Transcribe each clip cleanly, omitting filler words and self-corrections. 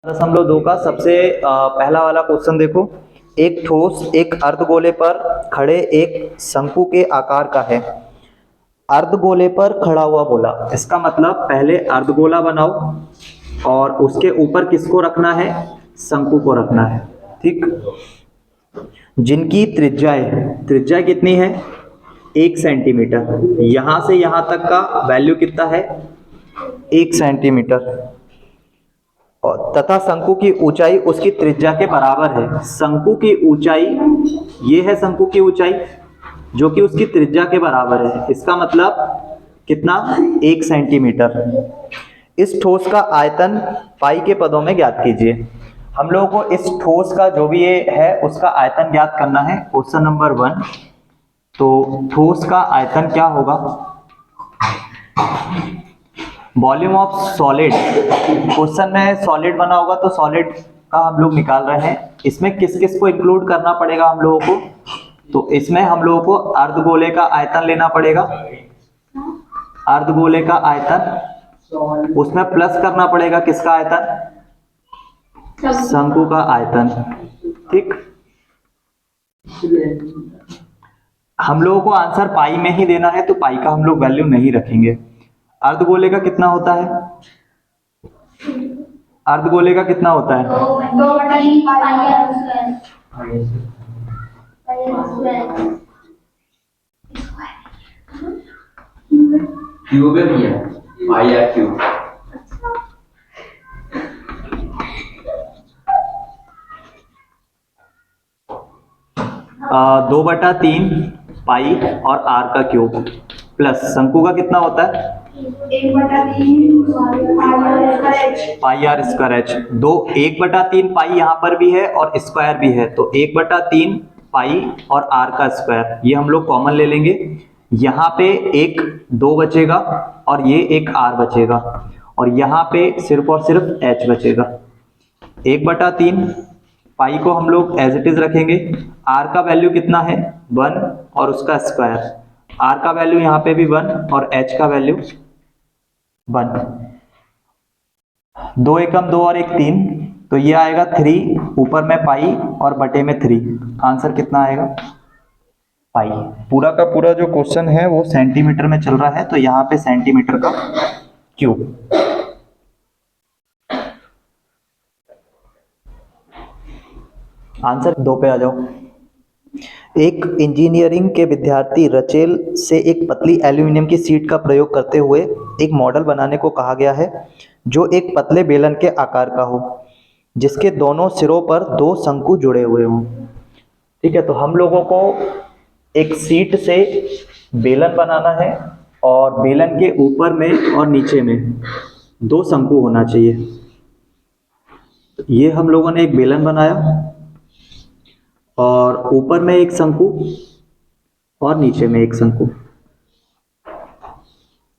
दशमलव 2 का सबसे पहला वाला क्वेश्चन देखो। एक ठोस एक अर्धगोले पर खड़े एक शंकु के आकार का है। अर्धगोले पर खड़ा हुआ बोला, इसका मतलब पहले अर्धगोला बनाओ और उसके ऊपर किसको रखना है? शंकु को रखना है। ठीक, जिनकी त्रिज्या कितनी है? 1 सेंटीमीटर। यहां से यहां तक का वैल्यू कितना है? 1 सेंटीमीटर। और तथा शंकु की ऊंचाई उसकी त्रिज्या के बराबर है। शंकु की ऊंचाई, ये है शंकु की ऊंचाई जो कि उसकी त्रिज्या के बराबर है। इसका मतलब कितना? 1 सेंटीमीटर। इस ठोस का आयतन पाई के पदों में ज्ञात कीजिए। हम लोगों को इस ठोस का जो भी ये है उसका आयतन ज्ञात करना है। Question number 1। तो ठोस का आयतन क्या होगा? Volume of solid. क्वेश्चन में सॉलिड बना होगा तो सॉलिड का हम लोग निकाल रहे हैं। इसमें किस किस को इंक्लूड करना पड़ेगा हम लोगों को? तो इसमें हम लोगों को अर्धगोले का आयतन लेना पड़ेगा। अर्धगोले का आयतन, उसमें प्लस करना पड़ेगा किसका आयतन? शंकु का आयतन। ठीक, हम लोगों को आंसर पाई में ही देना है तो पाई का हम लोग वैल्यू नहीं रखेंगे। अर्धगोले का कितना होता है? अर्धगोले का कितना होता है? क्यूब है भैया, पाई या क्यूब। 2/3 पाई और आर का क्यूब प्लस शंकु का कितना होता है? 1/3 पाई आर स्क्वायर एच। 1/3 पाई यहाँ पर भी है और स्क्वायर भी है, तो 1/3 पाई और आर का स्क्वायर, ये हम लोग कॉमन ले लेंगे। यहाँ पे एक 2 बचेगा और ये एक आर बचेगा और यहाँ पे सिर्फ और सिर्फ एच बचेगा। 1/3 पाई को हम लोग एज इट इज रखेंगे। आर का वैल्यू कितना है? 1 और उसका स्क्वायर। आर का वैल्यू यहाँ पे भी 1 और एच का वैल्यू 1। 2 एकम 2 और 1 3, तो ये आएगा 3, ऊपर में पाई और बटे में 3। आंसर कितना आएगा? पाई। पूरा का पूरा जो क्वेश्चन है वो सेंटीमीटर में चल रहा है, तो यहाँ पे सेंटीमीटर का क्यूब। आंसर 2 पे आ जाओ। एक इंजीनियरिंग के विद्यार्थी रचेल से एक पतली एल्यूमिनियम की सीट का प्रयोग करते हुए एक मॉडल बनाने को कहा गया है जो एक पतले बेलन के आकार का हो, जिसके दोनों सिरों पर 2 शंकु जुड़े हुए हों। ठीक है, तो हम लोगों को एक सीट से बेलन बनाना है और बेलन के ऊपर में और नीचे में 2 शंकु होना चाहिए। ये हम लोगों ने एक बेलन बनाया और ऊपर में एक शंकु और नीचे में एक शंकु।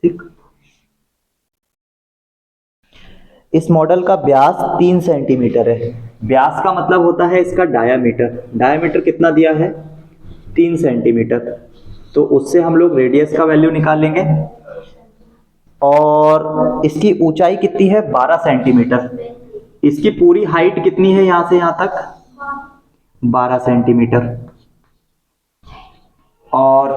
ठीक, इस मॉडल का व्यास 3 सेंटीमीटर है। व्यास का मतलब होता है इसका डायामीटर। डायामीटर कितना दिया है? 3 सेंटीमीटर। तो उससे हम लोग रेडियस का वैल्यू निकाल लेंगे। और इसकी ऊंचाई कितनी है? 12 सेंटीमीटर। इसकी पूरी हाइट कितनी है यहां से यहां तक? 12 सेंटीमीटर। और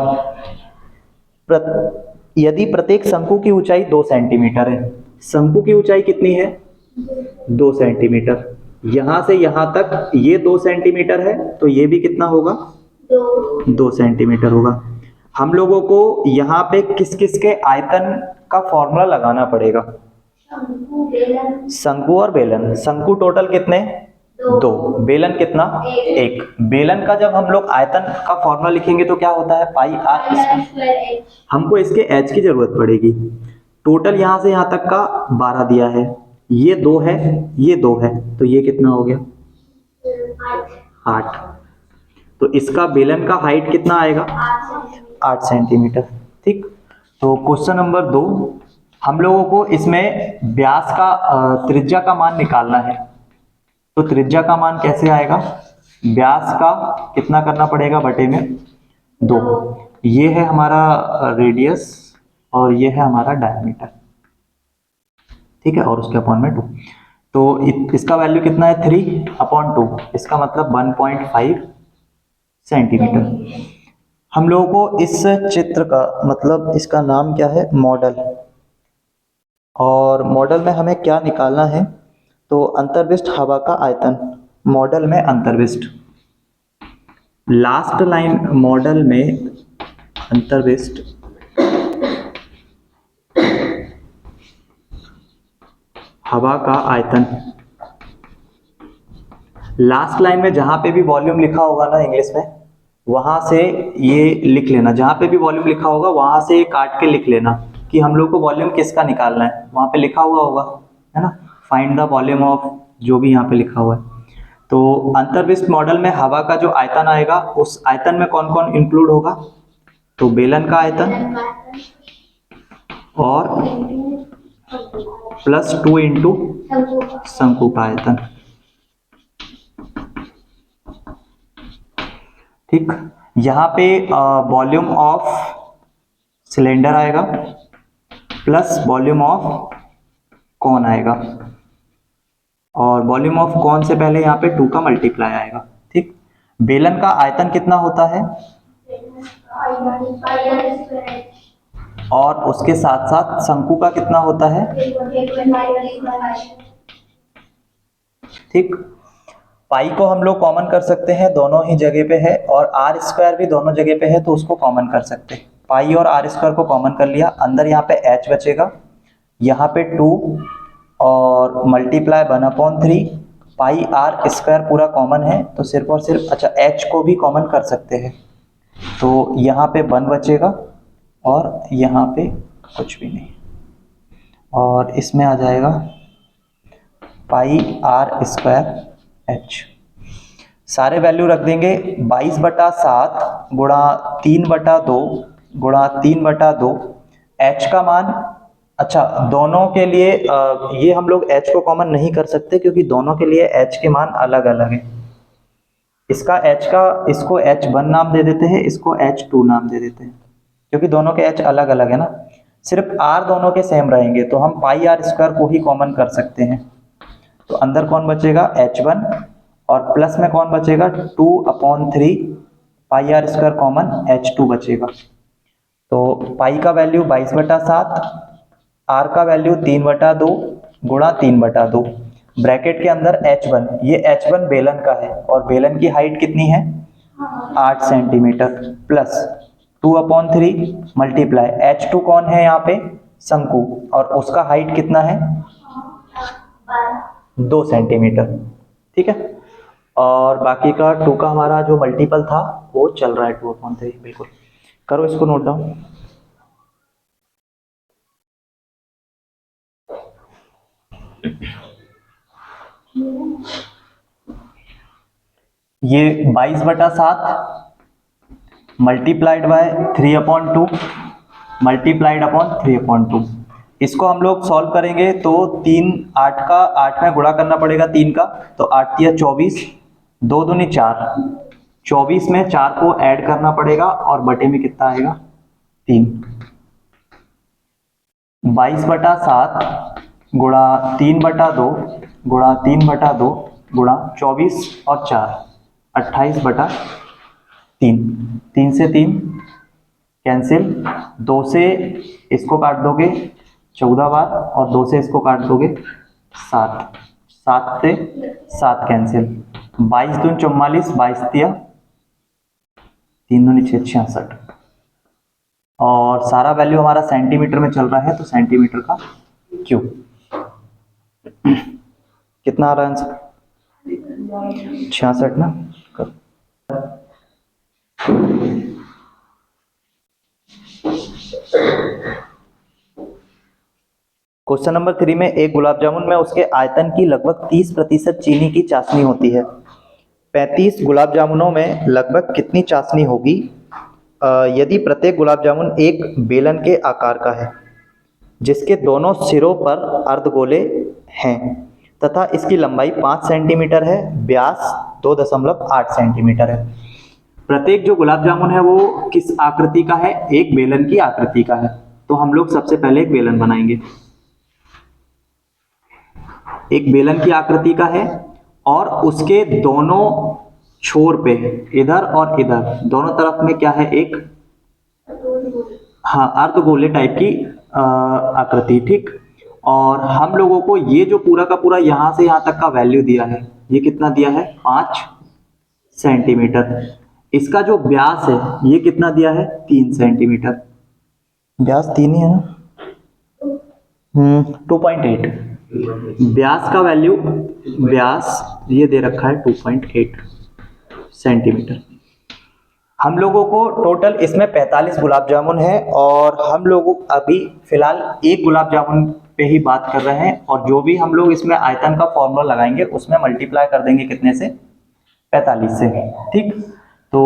यदि प्रत्येक शंकु की ऊंचाई 2 सेंटीमीटर है, शंकु की ऊंचाई कितनी है? 2 सेंटीमीटर। यहां से यहां तक ये 2 सेंटीमीटर है, तो ये भी कितना होगा? 2 सेंटीमीटर होगा। हम लोगों को यहाँ पे किस किस के आयतन का फॉर्मूला लगाना पड़ेगा? शंकु और बेलन। शंकु टोटल कितने? 2। बेलन कितना? 1। बेलन का जब हम लोग आयतन का फॉर्मूला लिखेंगे तो क्या होता है? पाई आर। हमको इसके एच की जरूरत पड़ेगी। टोटल यहां से यहां तक का 12 दिया है, ये 2 है, ये 2 है, तो ये कितना हो गया? 8। तो इसका बेलन का हाइट कितना आएगा? 8 सेंटीमीटर। ठीक, तो क्वेश्चन नंबर 2, हम लोगों को इसमें व्यास का त्रिज्या का मान निकालना है। तो त्रिज्या का मान कैसे आएगा? व्यास का कितना करना पड़ेगा? बटे में 2। ये है हमारा रेडियस और ये है हमारा डायमीटर। ठीक है, और उसके अपॉन में 2। तो इसका वैल्यू कितना है 3/2, इसका मतलब 1.5 सेंटीमीटर। हम लोगों को इस चित्र का मतलब इसका नाम क्या है, मॉडल, और मॉडल में हमें क्या निकालना है, तो अंतर्विष्ट हवा का आयतन, मॉडल में अंतर्विष्ट, लास्ट लाइन मॉडल में अंतर्विष्ट हवा का आयतन। लास्ट लाइन में जहां पे भी वॉल्यूम लिखा होगा ना इंग्लिश में, वहां से ये लिख लेना, जहां पे भी वॉल्यूम लिखा होगा वहां से ये काट के लिख लेना कि हम लोग को वॉल्यूम किसका निकालना है, वहां पे लिखा हुआ होगा, है ना, फाइंड द वॉल्यूम ऑफ, जो भी यहाँ पे लिखा हुआ है। तो अंतर्विष्ट मॉडल में हवा का जो आयतन आएगा, उस आयतन में कौन कौन इंक्लूड होगा, तो बेलन का आयतन और +2 इंटू शंकु का आयतन। ठीक, यहाँ पे वॉल्यूम ऑफ सिलेंडर आएगा प्लस वॉल्यूम ऑफ कौन आएगा, और वॉल्यूम ऑफ कौन से पहले यहाँ पे 2 का मल्टीप्लाई आएगा। ठीक, बेलन का आयतन कितना होता है, और उसके साथ साथ शंकु का कितना होता है। ठीक, पाई को हम लोग कॉमन कर सकते हैं, दोनों ही जगह पे है, और आर स्क्वायर भी दोनों जगह पे है, तो उसको कॉमन कर सकते हैं। पाई और आर स्क्वायर को कॉमन कर लिया, अंदर यहाँ पे एच बचेगा, यहाँ पे 2 और मल्टीप्लाई 1/3, पाई आर स्क्वायर पूरा कॉमन है, तो सिर्फ और सिर्फ, अच्छा एच को भी कॉमन कर सकते हैं, तो यहाँ पे 1 बचेगा और यहाँ पे कुछ भी नहीं, और इसमें आ जाएगा पाई आर स्क्वायर एच। सारे वैल्यू रख देंगे, 22/7 गुणा 3/2 गुणा 3/2, एच का मान, अच्छा दोनों के लिए ये हम लोग एच को कॉमन नहीं कर सकते क्योंकि दोनों के लिए एच के मान अलग अलग है। इसका एच का, इसको H1 नाम दे देते हैं, इसको H2 नाम दे देते हैं, क्योंकि दोनों के एच अलग अलग है ना। सिर्फ आर दोनों के सेम रहेंगे, तो हम पाई आर स्क्वायर को ही कॉमन कर सकते हैं। तो अंदर कौन बचेगा, H1, और प्लस में कौन बचेगा, 2/3 पाई आर स्क्वायर कॉमन, H2 बचेगा। तो पाई का वैल्यू 22/7, आर का वैल्यू 3/2 गुणा 3/2, ब्रैकेट के अंदर H1, ये H1 बेलन का है, और बेलन की हाइट कितनी है, 8 सेंटीमीटर, प्लस 2/3 मल्टीप्लाई H2 कौन है यहाँ पे, शंकु, और उसका हाइट कितना है, 2 सेंटीमीटर। ठीक है, और बाकी का 2 का हमारा जो मल्टीपल था वो चल रहा है 2/3, बिल्कुल करो इसको नोट डाउन। ये 22/7 मल्टीप्लाइड बाय 3/2 मल्टीप्लाइड अपॉन 3/2, इसको हम लोग सॉल्व करेंगे तो 3 8 का 8 में गुणा करना पड़ेगा 3 का, तो 8 × 24, 2 दूनी 4, 24 में 4 को ऐड करना पड़ेगा और बटे में कितना आएगा 3। 22/7 गुणा 3/2 गुणा 3/2 गुणा 24 और 4, 28/3, 3 से 3 कैंसिल, 2 से इसको काट दोगे 14 बार, और 2 से इसको काट दोगे 7, 7 से 7 कैंसिल, 22 दूनी 44, 22 तिया 3 दूनी 6, 66, और सारा वैल्यू हमारा सेंटीमीटर में चल रहा है, तो सेंटीमीटर का क्यूब। कितना आ रहा है आंसर, 66 ना। क्वेश्चन नंबर 3 में एक गुलाब जामुन में उसके आयतन की लगभग 30% चीनी की चाशनी होती है। 35 गुलाब जामुनों में लगभग कितनी चाशनी होगी यदि प्रत्येक गुलाब जामुन एक बेलन के आकार का है जिसके दोनों सिरों पर अर्धगोले हैं तथा इसकी लंबाई 5 सेंटीमीटर है, व्यास 2.8 सेंटीमीटर है। प्रत्येक जो गुलाब जामुन है वो किस आकृति का है, एक बेलन की आकृति का है। तो हम लोग सबसे पहले एक बेलन बनाएंगे। एक बेलन की आकृति का है और उसके दोनों छोर पे, इधर और इधर दोनों तरफ में क्या है, एक हाँ अर्धगोले टाइप की आकृति, ठीक। और हम लोगों को ये जो पूरा का पूरा यहां से यहां तक का वैल्यू दिया है, ये कितना दिया है, 5 सेंटीमीटर। इसका जो व्यास है ये कितना दिया है, 3 सेंटीमीटर। व्यास 3 ही है ना, 2.8 व्यास का वैल्यू, व्यास ये दे रखा है 2.8 सेंटीमीटर। हम लोगों को टोटल इसमें 45 गुलाब जामुन है और हम लोग अभी फिलहाल एक गुलाब जामुन पे ही बात कर रहे हैं, और जो भी हम लोग इसमें आयतन का फॉर्मूला लगाएंगे उसमें मल्टीप्लाई कर देंगे कितने से, 45 से, ठीक। तो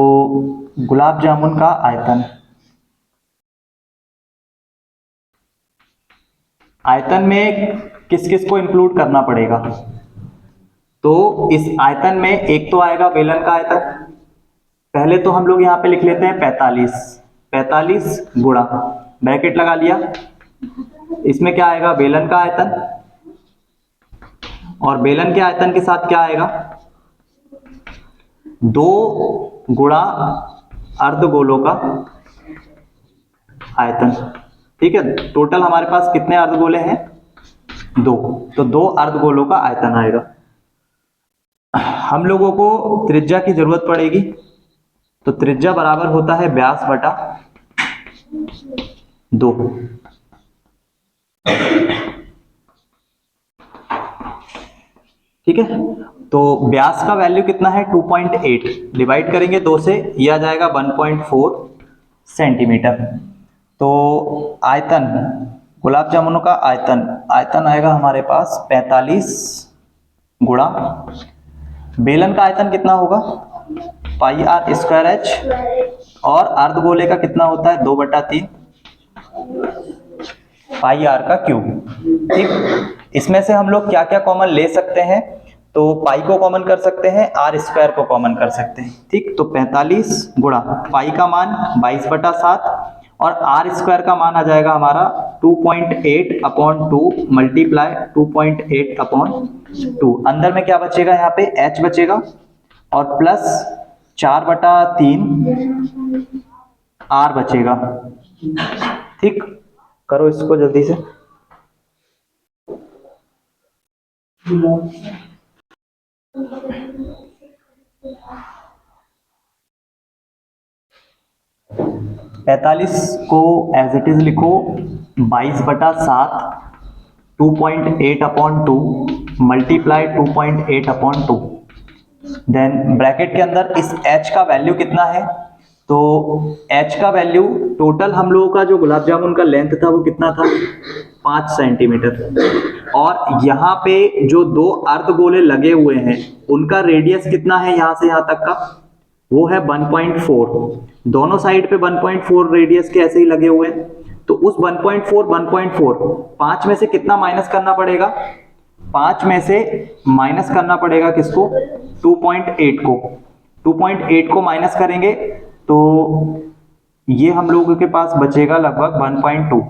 गुलाब जामुन का आयतन, आयतन में किस किस को इंक्लूड करना पड़ेगा, तो इस आयतन में एक तो आएगा बेलन का आयतन। पहले तो हम लोग यहाँ पे लिख लेते हैं 45 गुणा, ब्रैकेट लगा लिया, इसमें क्या आएगा, बेलन का आयतन, और बेलन के आयतन के साथ क्या आएगा, 2 गुणा अर्धगोलों का आयतन, ठीक है। टोटल हमारे पास कितने अर्धगोले हैं, 2, तो 2 अर्धगोलों का आयतन आएगा। हम लोगों को त्रिज्या की जरूरत पड़ेगी, तो त्रिज्या बराबर होता है व्यास बटा 2। ठीक है, तो व्यास का वैल्यू कितना है, 2.8, डिवाइड करेंगे 2 से, यह आ जाएगा 1.4 सेंटीमीटर। तो आयतन, गुलाब जामुनों का आयतन आएगा हमारे पास 45 गुणा, बेलन का आयतन कितना होगा, पाई आर स्क्वायर एच, और अर्धगोले का कितना होता है, 2/3 पाई आर का क्यूब, ठीक। इसमें से हम लोग क्या क्या कॉमन ले सकते हैं, तो पाई को कॉमन कर सकते हैं, आर स्क्वायर को कॉमन कर सकते हैं, ठीक। तो 45 गुणा पाई का मान 22/7 और आर स्क्वायर का मान आ जाएगा हमारा 2.8/2 मल्टीप्लाई 2.8/2। अंदर में क्या बचेगा, यहाँ पे h बचेगा और प्लस 4/3 r बचेगा, ठीक। करो इसको जल्दी से, पैंतालीस को एज इट इज लिखो 22/7 2.8/2 मल्टीप्लाई 2.8/2। देन ब्रैकेट के अंदर इस h का वैल्यू कितना है, तो h का वैल्यू टोटल हम लोगों का जो गुलाब जामुन का लेंथ था वो कितना था, 5 सेंटीमीटर, और यहाँ पे जो 2 अर्धगोले लगे हुए हैं उनका रेडियस कितना है यहाँ से यहाँ तक का, वो है 1.4। दोनों साइड पे 1.4 रेडियस के ऐसे ही लगे हुए हैं, तो उस 1.4 5 में से कितना माइनस करना पड़ेगा, 5 में से माइनस करना पड़ेगा किसको, 2.8 को। 2.8 को माइनस करेंगे तो ये हम लोगों के पास बचेगा लगभग 1.2,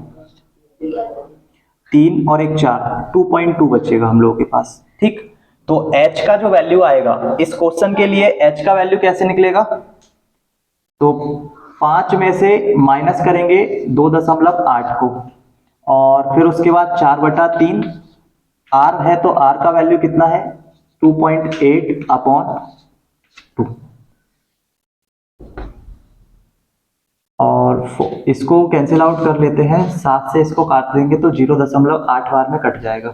3 और 1 4, 2.2 बचेगा हम लोगों के पास, ठीक। तो h का जो वैल्यू आएगा इस क्वेश्चन के लिए, h का वैल्यू कैसे निकलेगा, तो 5 में से माइनस करेंगे 2.8 को, और फिर उसके बाद 4/3 r है, तो r का वैल्यू कितना है, 2.8/2, और इसको कैंसिल आउट कर लेते हैं, 7 से इसको काट देंगे तो 0.8 बार में कट जाएगा,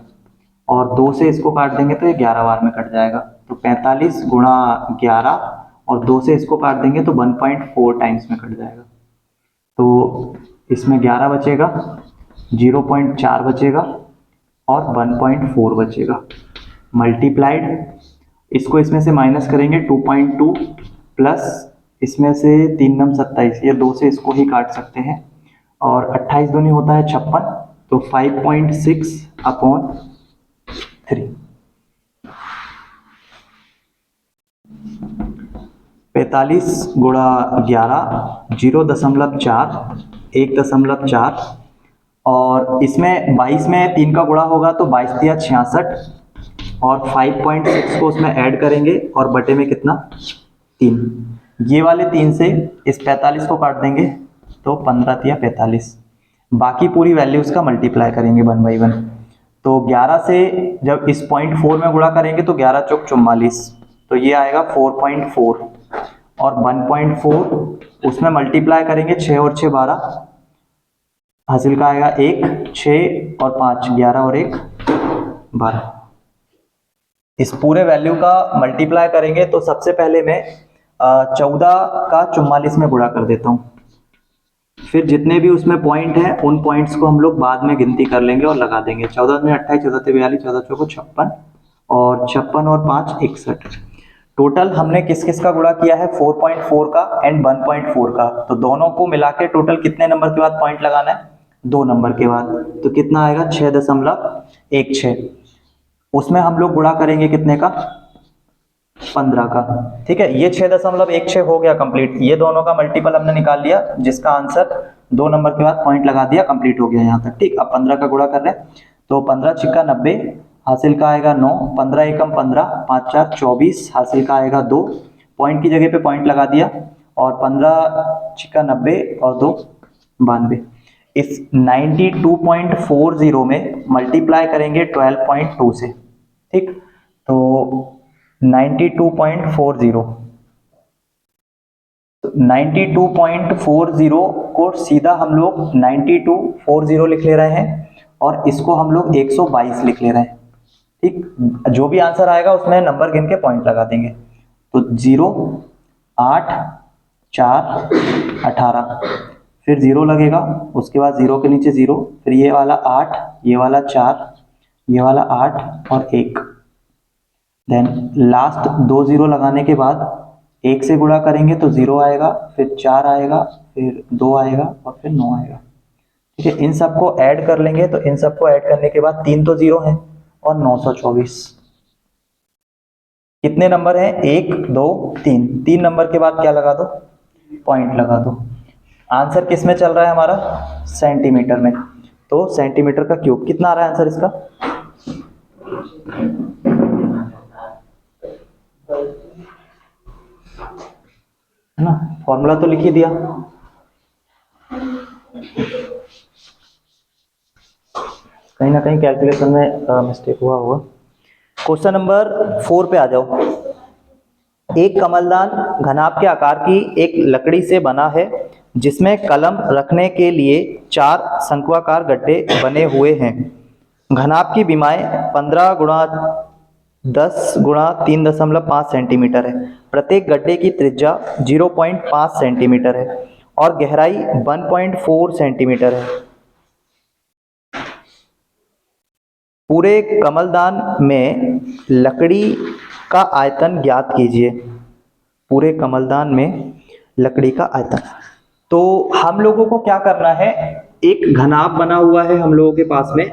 और 2 से इसको काट देंगे तो ये 11 बार में कट जाएगा। तो 45 गुणा 11 और 2 से इसको काट देंगे तो 1.4 टाइम्स में कट जाएगा। तो इसमें 11 बचेगा, 0.4 बचेगा और 1.4 बचेगा, मल्टीप्लाइड, इसको इसमें से माइनस करेंगे 2.2 प्लस इसमें से 3 9 27, ये 2 से इसको ही काट सकते हैं, और 28 दूनी होता है 56, तो 5.6/3। 45 गुणा 11 0.4 1.4, और इसमें 22 में 3 का गुणा होगा तो 22 या 66, और 5.6 को उसमें ऐड करेंगे और बटे में कितना 3, ये वाले 3 से इस 45 को काट देंगे तो 15 या 45, बाकी पूरी वैल्यूज का मल्टीप्लाई करेंगे 1 बाई 1। तो 11 से जब इस 0.4 में गुणा करेंगे तो 11 चौक 44, तो ये आएगा 4.4 और 1.4 उसमें मल्टीप्लाई करेंगे 6 और 6 12, हासिल का आएगा 1, 6 और 5 11 और 1 12। इस पूरे वैल्यू का मल्टीप्लाई करेंगे तो सबसे पहले मैं 14 का 44 में गुणा कर देता हूँ, फिर जितने भी उसमें पॉइंट हैं उन पॉइंट्स को हम लोग बाद में गिनती कर लेंगे और लगा देंगे। 14 में 28, 14 से 42, 14 चौको 56 और 56 और 5 61। टोटल हमने किस किस का गुणा किया है, 4.4 का एंड 1.4 का, तो दोनों को मिला के टोटल कितने नंबर के बाद पॉइंट लगाना है, 2 नंबर के बाद, तो कितना आएगा 6.16। उसमें हम लोग गुणा करेंगे कितने का, 15 का। ठीक है, ये 6.16 हो गया कंप्लीट, ये दोनों का मल्टीपल हमने निकाल लिया जिसका आंसर 2 नंबर के बाद पॉइंट लगा दिया, कंप्लीट हो गया यहाँ तक। ठीक, अब 15 का गुणा कर रहे हैं तो 15 छिक्का 90, हासिल का आएगा 9, 15 एकम 15, 5 4 24, हासिल का आएगा 2, पॉइंट की जगह पे पॉइंट लगा दिया और 15 छिक्का 90 और 2 92। इस 92.40 में मल्टीप्लाई करेंगे 12.2 से। ठीक, तो 92.40, तो 92.40 को सीधा हम लोग 9240 लिख ले रहे हैं और इसको हम लोग 122 लिख ले रहे हैं। ठीक, जो भी आंसर आएगा उसमें नंबर गिन के पॉइंट लगा देंगे। तो 0 8 4 18, फिर 0 लगेगा, उसके बाद 0 के नीचे 0, फिर ये वाला 8, ये वाला 4, ये वाला 8 और 1, देन लास्ट 2 0 लगाने के बाद 1 से गुणा करेंगे तो 0 आएगा, फिर 4 आएगा, फिर 2 आएगा और फिर 9 आएगा। ठीक है, इन सबको ऐड कर लेंगे, तो इन सबको ऐड करने के बाद 3 तो 0 है और 924। कितने नंबर हैं, 1 2 3, 3 नंबर के बाद क्या लगा दो, पॉइंट लगा दो। आंसर किस में चल रहा है हमारा, सेंटीमीटर में, तो सेंटीमीटर का क्यूब। कितना आ रहा है आंसर इसका, है ना, फॉर्मूला तो लिख ही दिया। कहीं ना कहीं कैलकुलेशन में मिस्टेक हुआ होगा। क्वेश्चन नंबर 4 पे आ जाओ। एक कमलदान घनाभ के आकार की एक लकड़ी से बना है जिसमें कलम रखने के लिए 4 शंक्वाकार गड्ढे बने हुए हैं। घनाभ की बीमाएं 15 गुणा 10 गुणा 3.5 सेंटीमीटर है। प्रत्येक गड्ढे की त्रिज्या 0.5 सेंटीमीटर है और गहराई 1.4 सेंटीमीटर है। पूरे कमलदान में लकड़ी का आयतन ज्ञात कीजिए। पूरे कमलदान में लकड़ी का आयतन। तो हम लोगों को क्या करना है, एक घनाभ बना हुआ है हम लोगों के पास में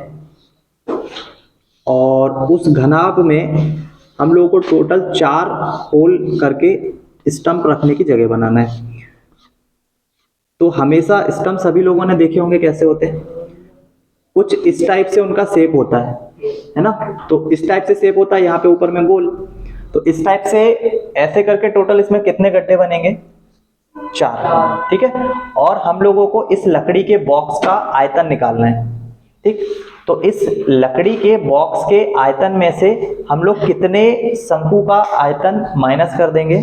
और उस घनाभ में हम लोगों को टोटल 4 होल करके स्टंप रखने की जगह बनाना है। तो हमेशा स्टंप सभी लोगों ने देखे होंगे कैसे होते हैं, कुछ इस टाइप से उनका शेप होता है ना, तो इस टाइप से शेप होता है, यहाँ पे ऊपर में गोल। तो इस टाइप से ऐसे करके टोटल इसमें कितने गड्ढे बनेंगे, 4। ठीक है, और हम लोगों को इस लकड़ी के बॉक्स का आयतन निकालना है। ठीक, तो इस लकड़ी के बॉक्स के आयतन में से हम लोग कितने शंकु का आयतन माइनस कर देंगे,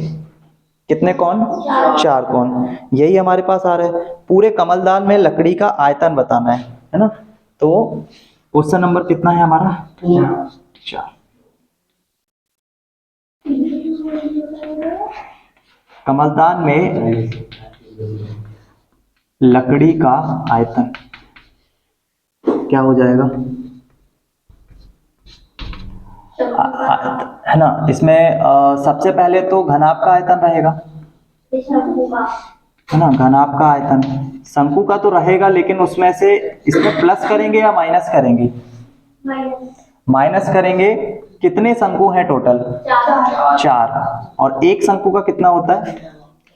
कितने कौन, 4 कौन, यही हमारे पास आ रहा है। पूरे कमलदान में लकड़ी का आयतन बताना है ना। तो क्वेश्चन नंबर कितना है हमारा, 4। कमलदान में लकड़ी का आयतन क्या हो जाएगा, है ना। इसमें सबसे पहले तो घनाभ का आयतन रहेगा, है ना, घनाभ का आयतन। शंकु का तो रहेगा, लेकिन उसमें से इसमें प्लस करेंगे या माइनस करेंगे, माइनस करेंगे। कितने शंकु हैं टोटल, 4। और एक शंकु का कितना होता है,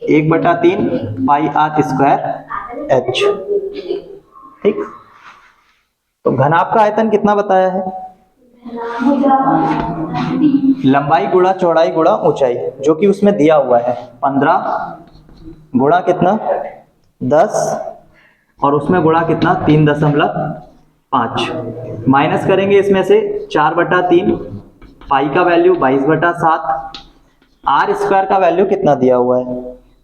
1/3 पाई आर स्क्वायर एच। ठीक, तो घनाभ का आयतन कितना बताया है, लंबाई गुणा चौड़ाई गुणा ऊंचाई, जो कि उसमें दिया हुआ है 15 गुणा कितना 10 और उसमें गुणा कितना 3.5, माइनस करेंगे इसमें से 4/3, पाई का वैल्यू 22/7, आर स्क्वायर का वैल्यू कितना दिया हुआ है,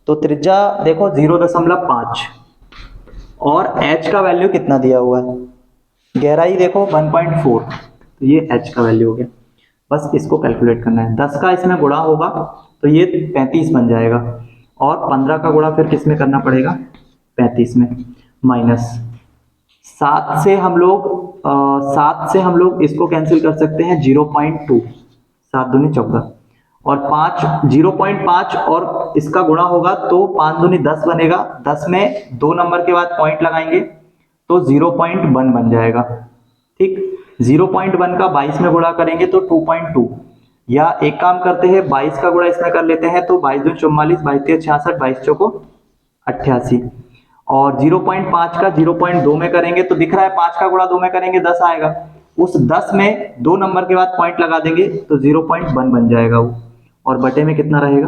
तो त्रिज्या देखो 0.5 और एच का वैल्यू कितना दिया हुआ है, गहराई देखो 1.4, तो ये एच का वैल्यू हो गया। बस इसको कैलकुलेट करना है, 10 का इसमें गुणा होगा तो ये 35 बन जाएगा और 15 का गुणा फिर किस में करना पड़ेगा 35 में, माइनस 7 से हम लोग इसको कैंसिल कर सकते हैं 0.2, 7 दूनी 14 और 5 0.5 और इसका गुणा होगा तो 5 दूनी 10 बनेगा, 10 में 2 नंबर के बाद पॉइंट लगाएंगे तो 0.1 बन जाएगा। ठीक, 0.1 का 22 में गुणा करेंगे तो 2.2, या एक काम करते हैं 22 का गुणा इसमें कर लेते हैं तो 22 दूनी 44, 22 तिया 66, 22 चौको 88 और 0.5 का 0.2 में करेंगे तो दिख रहा है 5 का गुणा 2 में करेंगे 10 आएगा, उस 10 में 2 नंबर के बाद पॉइंट लगा देंगे तो 0.1 बन जाएगा वो, और बटे में कितना रहेगा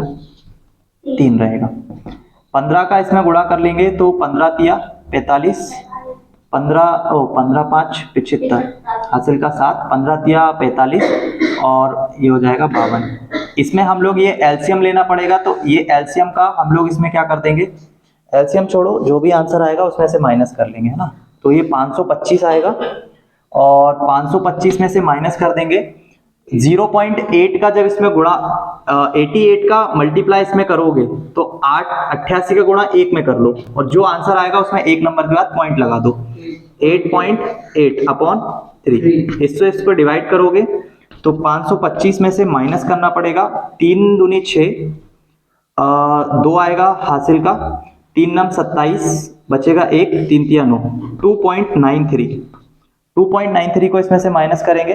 3 रहेगा। 15 का इसमें गुणा कर लेंगे तो 15 तिया 45, 15 5 75, हासिल का 7, 15 तिया 45 और ये हो जाएगा 52। इसमें हम लोग ये एलसीएम लेना पड़ेगा, तो ये एलसीएम का हम लोग इसमें क्या कर देंगे, एलसीएम छोड़ो, जो भी आंसर आएगा उसमें से माइनस कर लेंगे, है ना। तो ये 525 आएगा और 525 में से माइनस कर देंगे 0.8 का, जब इसमें गुणा 88 का मल्टीप्लाई इसमें करोगे तो 88 का गुणा 1 में कर लो और जो आंसर आएगा उसमें 1 नंबर के बाद पॉइंट लगा दो, 8.8/3। इसको डिवाइड करोगे तो 525 में से माइनस करना पड़ेगा, 3 दूनी 6, 2 आएगा हासिल का, 3 नम 27, बचेगा 1, 3 तिया 9, 2.93 को इसमें से माइनस करेंगे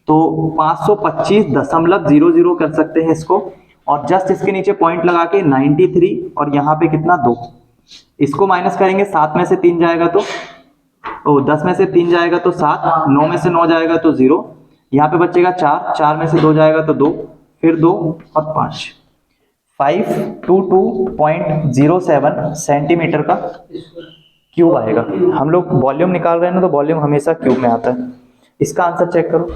तो 525.00 कर सकते हैं इसको, और जस्ट इसके नीचे पॉइंट लगा के 93 और यहाँ पे कितना 2, इसको माइनस करेंगे, 7 में से 3 जाएगा तो 10 में से 3 जाएगा तो 7, 9 में से 9 जाएगा तो 0, यहाँ पे बचेगा 4, 4 में से 2 जाएगा तो 2, फिर 2 और 5, 522.07 सेंटीमीटर का क्यूब आएगा। हम लोग वॉल्यूम निकाल रहे हैं ना, तो वॉल्यूम हमेशा क्यूब में आता है। इसका आंसर चेक करो।